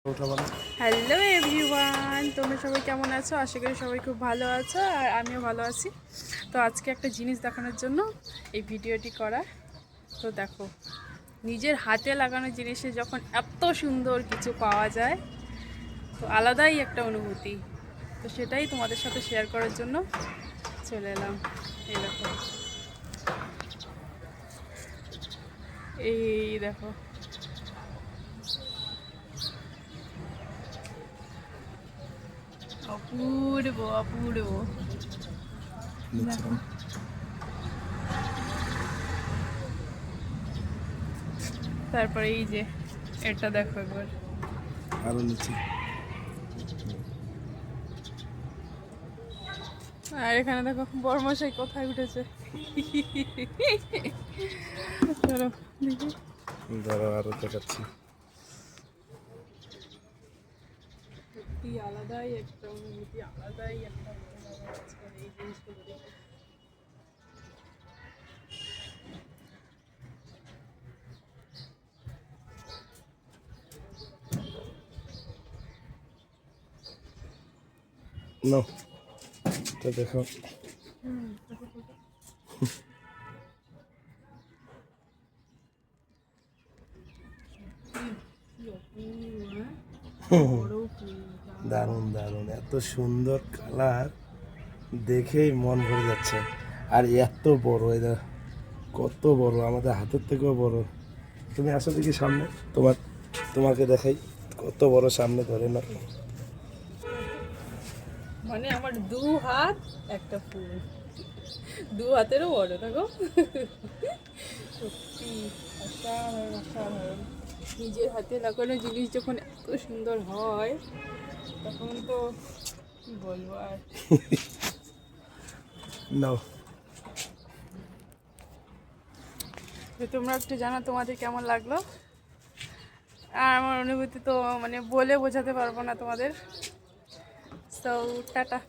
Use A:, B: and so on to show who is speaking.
A: Hello everyone, তোমরা সবাই কেমন আছো? আশা করি সবাই খুব ভালো আছো আর আমিও ভালো আছি। তো আজকে একটা জিনিস দেখানোর জন্য এই ভিডিওটি করা। তো দেখো, নিজের হাতে লাগানো জিনিসে যখন এত সুন্দর কিছু পাওয়া যায় তো আলাদাই একটা অনুভূতি। তো সেটাই তোমাদের সাথে শেয়ার করার জন্য চলে এলাম। এই দেখো, এই দেখো, অপূর্ব অপূর্ব। দেখো, তারপরে এই যে এটা দেখো একবার,
B: আরো নিচে।
A: আর এখানে দেখো বড়মশাই কোথায় উঠেছে। চলো দেখি,
B: ধরো আরো দেখাচ্ছি।
A: সত্যি আলাদাই একটা অনুভূতি, আলাদাই একটা ভালো লাগে আজকাল এই জিনিসগুলো দেখে।
B: নাও এটা দেখো। দারুণ দারুণ, এত সুন্দর কালার দেখেই মন ভরে যাচ্ছে। আর এত বড়, এটা কত বড়, আমাদের হাতের থেকেও বড়। তুমি আসো দেখি সামনে, তোমাকে দেখাই কত বড়, সামনে ধরে না।
A: মানে আমার দু হাত একটা ফুল, দু হাতেরও বড় দেখো। সত্যি অসাধারণ অসাধারণ। নিজের হাতে লাগানো জিনিস যখন এত সুন্দর হয় তখন তো কি বলবো আর।
B: নাও,
A: তো তোমরা একটু জানো তোমাদের কেমন লাগলো। আর আমার অনুভূতি তো মানে বলে বোঝাতে পারবো না তোমাদের। So tata.